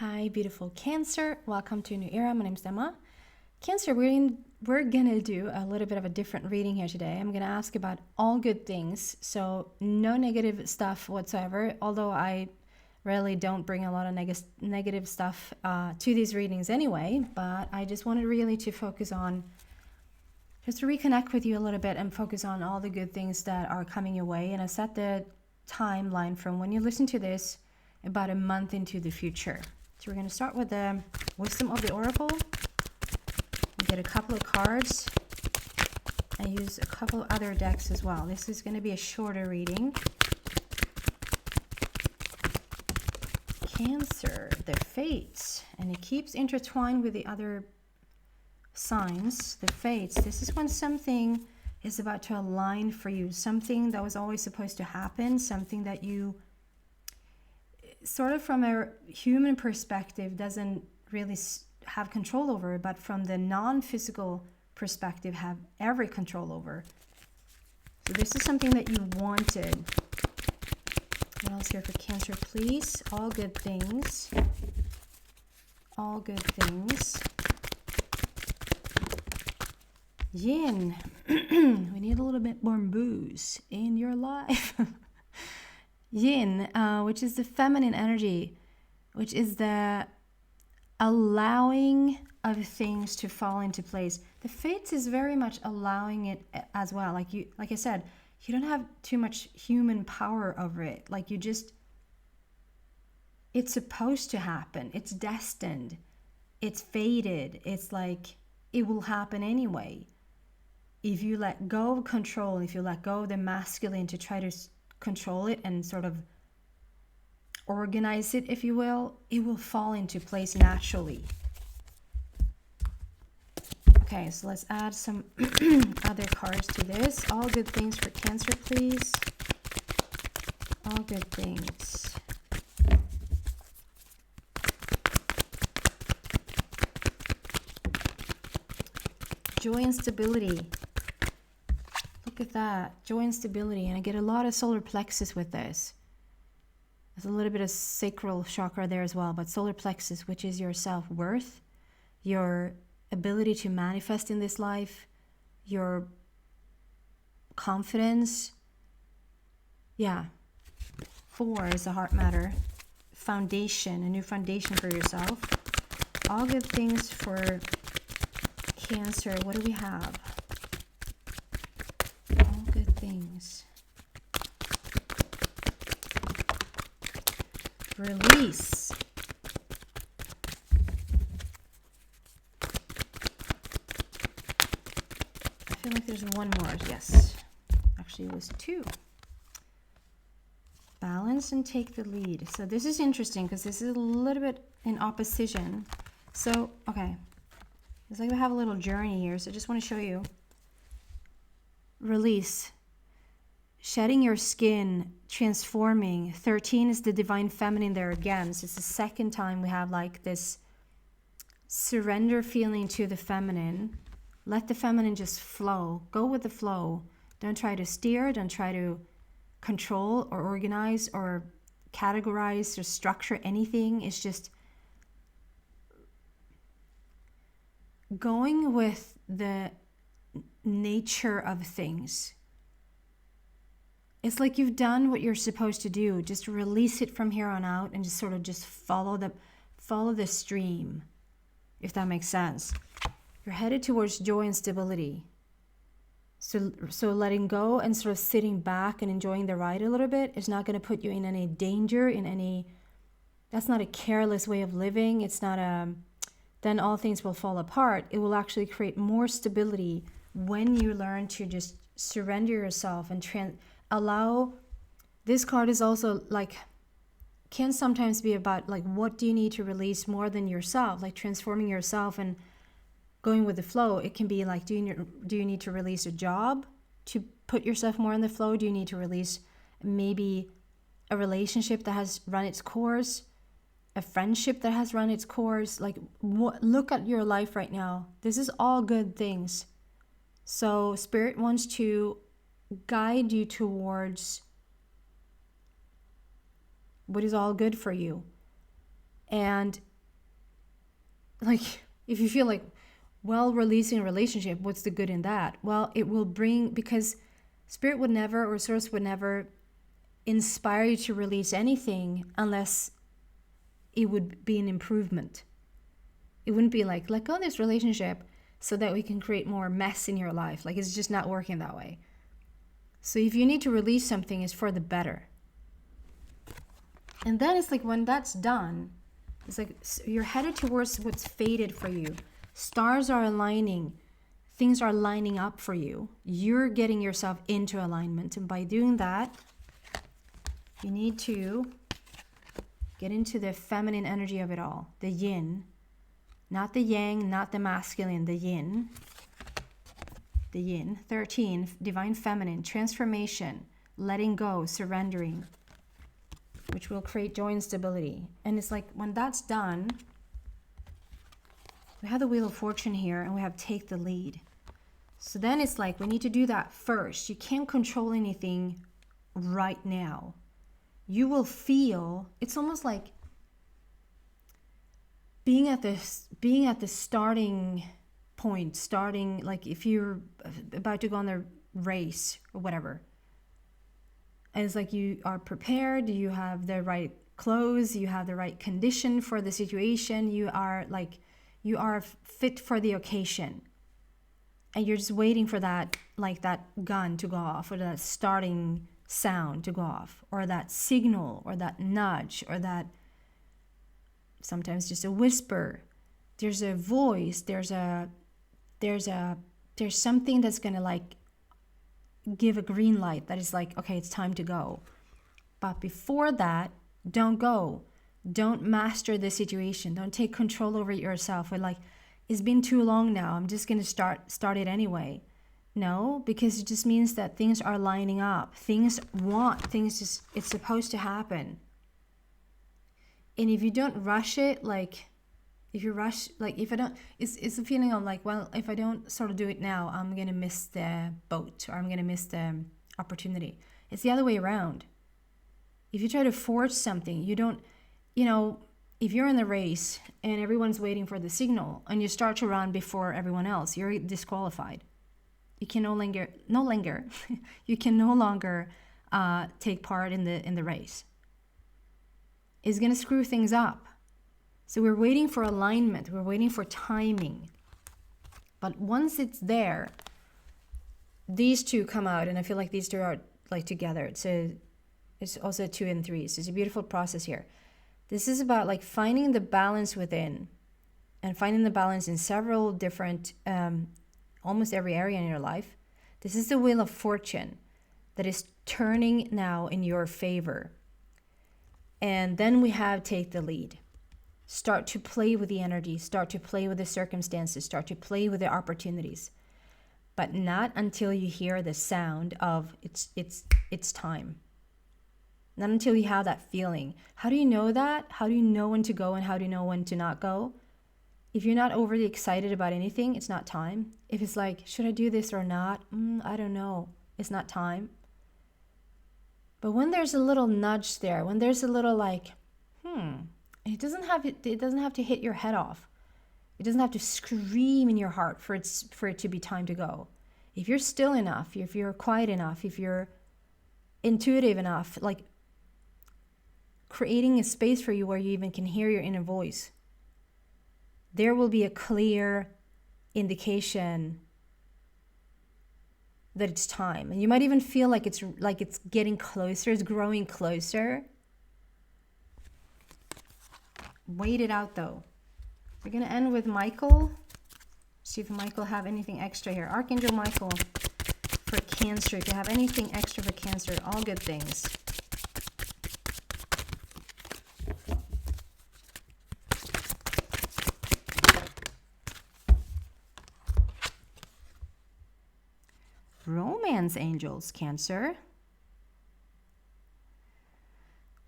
Hi, beautiful Cancer. Welcome to a new era. My name's Emma. Cancer, we're gonna do a little bit of a different reading here today. I'm gonna ask about all good things, so no negative stuff whatsoever. Although I really don't bring a lot of negative stuff to these readings anyway, but I just wanted really to focus on just to reconnect with you a little bit and focus on all the good things that are coming your way. And I set the timeline from when you listen to this about a month into the future. So we're going to start with the Wisdom of the Oracle. We get a couple of cards. I use a couple of other decks as well. This is going to be a shorter reading. Cancer, the fates, and it keeps intertwined with the other signs, the fates. This is when something is about to align for you, something that was always supposed to happen, something that you sort of from a human perspective doesn't really have control over, but from the non-physical perspective have every control over. So this is something that you wanted. What else here for Cancer, please? All good things. All good things. Yin. We need a little bit more booze in your life. Yin, which is the feminine energy, which is the allowing of things to fall into place. The fates is very much allowing it as well. Like I said, you don't have too much human power over it. Like it's supposed to happen. It's destined. It's fated. It's like it will happen anyway. If you let go of control, if you let go of the masculine to try to control it and sort of organize it, if you will, it will fall into place naturally. Okay, so let's add some other cards to this. All good things for Cancer, please. All good things. Joy and stability. Look at that, joy and stability. And I get a lot of solar plexus with this. There's a little bit of sacral chakra there as well, but solar plexus, which is your self-worth, your ability to manifest in this life, your confidence. Yeah. 4 is the heart matter. Foundation, a new foundation for yourself. All good things for Cancer. What do we have? All good things. Release. I feel like there's one more. Yes. Actually, it was 2. Balance and take the lead. So this is interesting because this is a little bit in opposition. So, okay. It's like we have a little journey here. So I just want to show you. Release. Shedding your skin, transforming. 13 is the divine feminine there again. So it's the second time we have like this surrender feeling to the feminine. Let the feminine just flow. Go with the flow. Don't try to steer. Don't try to control or organize or categorize or structure anything. It's just going with the nature of things. It's like you've done what you're supposed to do. Just release it from here on out and just sort of just follow the stream, if that makes sense. You're headed towards joy and stability. So letting go and sort of sitting back and enjoying the ride a little bit is not going to put you in any danger, that's not a careless way of living. It's not then all things will fall apart. It will actually create more stability when you learn to just surrender yourself and allow. This card is also like, can sometimes be about like, what do you need to release more than yourself, like transforming yourself and going with the flow. It can be like, do you need to release a job to put yourself more in the flow? Do you need to release maybe a relationship that has run its course, a friendship that has run its course? Like, look at your life right now. This is all good things. So Spirit wants to guide you towards what is all good for you. And like, if you feel like, well, releasing a relationship, what's the good in that? Well, it will bring, because spirit would never, or source would never inspire you to release anything unless it would be an improvement. It wouldn't be like, let go of this relationship so that we can create more mess in your life. Like, it's just not working that way. So if you need to release something, it's for the better. And then it's like, when that's done, it's like you're headed towards what's fated for you. Stars are aligning. Things are lining up for you. You're getting yourself into alignment. And by doing that, you need to get into the feminine energy of it all. The yin. Not the yang, not the masculine. The yin. The yin. 13, divine feminine. Transformation. Letting go. Surrendering. Which will create joy and stability. And it's like, when that's done, we have the Wheel of Fortune here, and we have take the lead. So then it's like, we need to do that first. You can't control anything right now. You will feel, it's almost like being at the starting point, like if you're about to go on a race or whatever. And it's like, you are prepared, you have the right clothes, you have the right condition for the situation, you are fit for the occasion. And you're just waiting for that, like that gun to go off, or that starting sound to go off, or that signal, or that nudge, or that sometimes just a whisper. There's a voice, there's something that's gonna like give a green light that is like, okay, it's time to go. But before that, don't go. Don't master the situation. Don't take control over it yourself. Or like, it's been too long now, I'm just gonna start it anyway. No, because it just means that things are lining up. It's supposed to happen. And if you don't rush it, like if you rush, like if I don't, it's a feeling of like, well, if I don't sort of do it now, I'm going to miss the boat, or I'm going to miss the opportunity. It's the other way around. If you try to force something, you don't, if you're in the race and everyone's waiting for the signal and you start to run before everyone else, you're disqualified. You can you can no longer take part in the race. It's going to screw things up. So we're waiting for alignment. We're waiting for timing. But once it's there, these two come out, and I feel like these two are like together. It's also 2 and 3. So it's a beautiful process here. This is about like finding the balance within, and finding the balance in several different, almost every area in your life. This is the Wheel of Fortune that is turning now in your favor. And then we have take the lead. Start to play with the energy, start to play with the circumstances, start to play with the opportunities. But not until you hear the sound of it's time. Not until you have that feeling. How do you know that? How do you know when to go, and how do you know when to not go? If you're not overly excited about anything, it's not time. If it's like, should I do this or not? I don't know. It's not time. But when there's a little nudge there, when there's a little like, it doesn't have to hit your head off. It doesn't have to scream in your heart for it to be time to go. If you're still enough, if you're quiet enough, if you're intuitive enough, like creating a space for you where you even can hear your inner voice, there will be a clear indication that it's time. And you might even feel like it's getting closer, it's growing closer. Wait it out though. We're going to end with Michael. See if Michael have anything extra here. Archangel Michael for Cancer. If you have anything extra for Cancer, all good things. Romance angels, Cancer.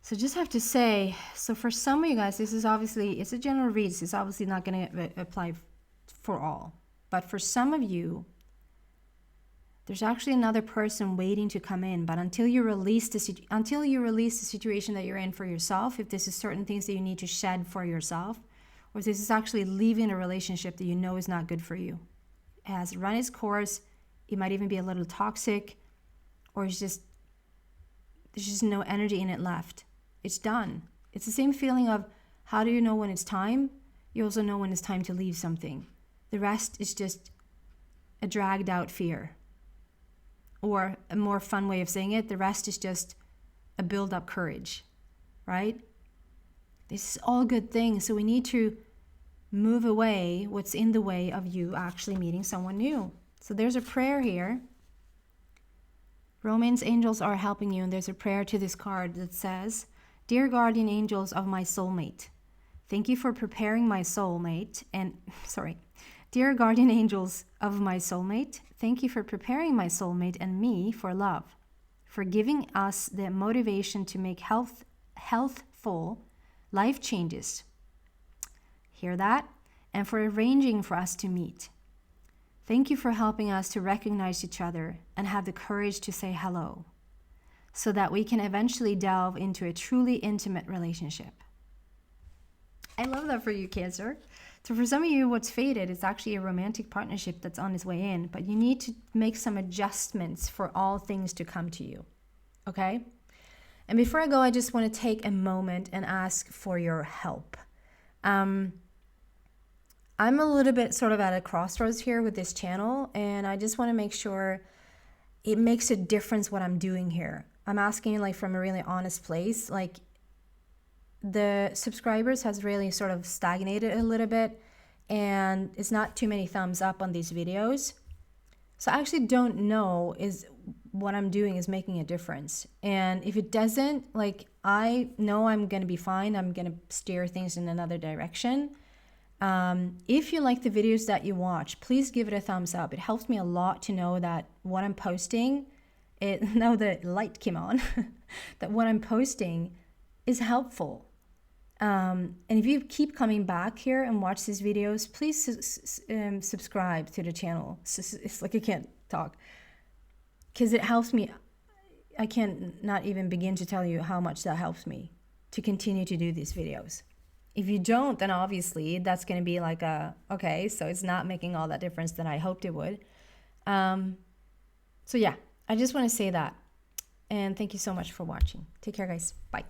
So just have to say, so for some of you guys, this is obviously, it's a general read. This is obviously not going to apply for all. But for some of you, there's actually another person waiting to come in. But until you release the situation that you're in for yourself, if this is certain things that you need to shed for yourself, or this is actually leaving a relationship that you know is not good for you. It has run its course. It might even be a little toxic, or there's just no energy in it left. It's done. It's the same feeling of, how do you know when it's time? You also know when it's time to leave something. The rest is just a dragged out fear. Or a more fun way of saying it, the rest is just a build up courage, right? This is all good things. So we need to move away what's in the way of you actually meeting someone new. So there's a prayer here. Romance angels are helping you, and there's a prayer to this card that says, Dear guardian angels of my soulmate, thank you for preparing my soulmate and, Dear guardian angels of my soulmate, thank you for preparing my soulmate and me for love, for giving us the motivation to make healthful life changes. Hear that? And for arranging for us to meet. Thank you for helping us to recognize each other and have the courage to say hello, so that we can eventually delve into a truly intimate relationship. I love that for you, Cancer. So for some of you, what's fated is actually a romantic partnership that's on its way in, but you need to make some adjustments for all things to come to you, okay? And before I go, I just want to take a moment and ask for your help. I'm a little bit sort of at a crossroads here with this channel, and I just want to make sure it makes a difference what I'm doing here. I'm asking like from a really honest place. Like, the subscribers has really sort of stagnated a little bit, and it's not too many thumbs up on these videos. So I actually don't know is what I'm doing is making a difference. And if it doesn't, like, I know I'm going to be fine. I'm going to steer things in another direction. If you like the videos that you watch, please give it a thumbs up. It helps me a lot to know that what I'm posting, now the light came on, that what I'm posting is helpful. And if you keep coming back here and watch these videos, please subscribe to the channel. It's like I can't talk. Because it helps me. I can't not even begin to tell you how much that helps me to continue to do these videos. If you don't, then obviously that's going to be like okay, so it's not making all that difference that I hoped it would. So yeah, I just want to say that. And thank you so much for watching. Take care, guys. Bye.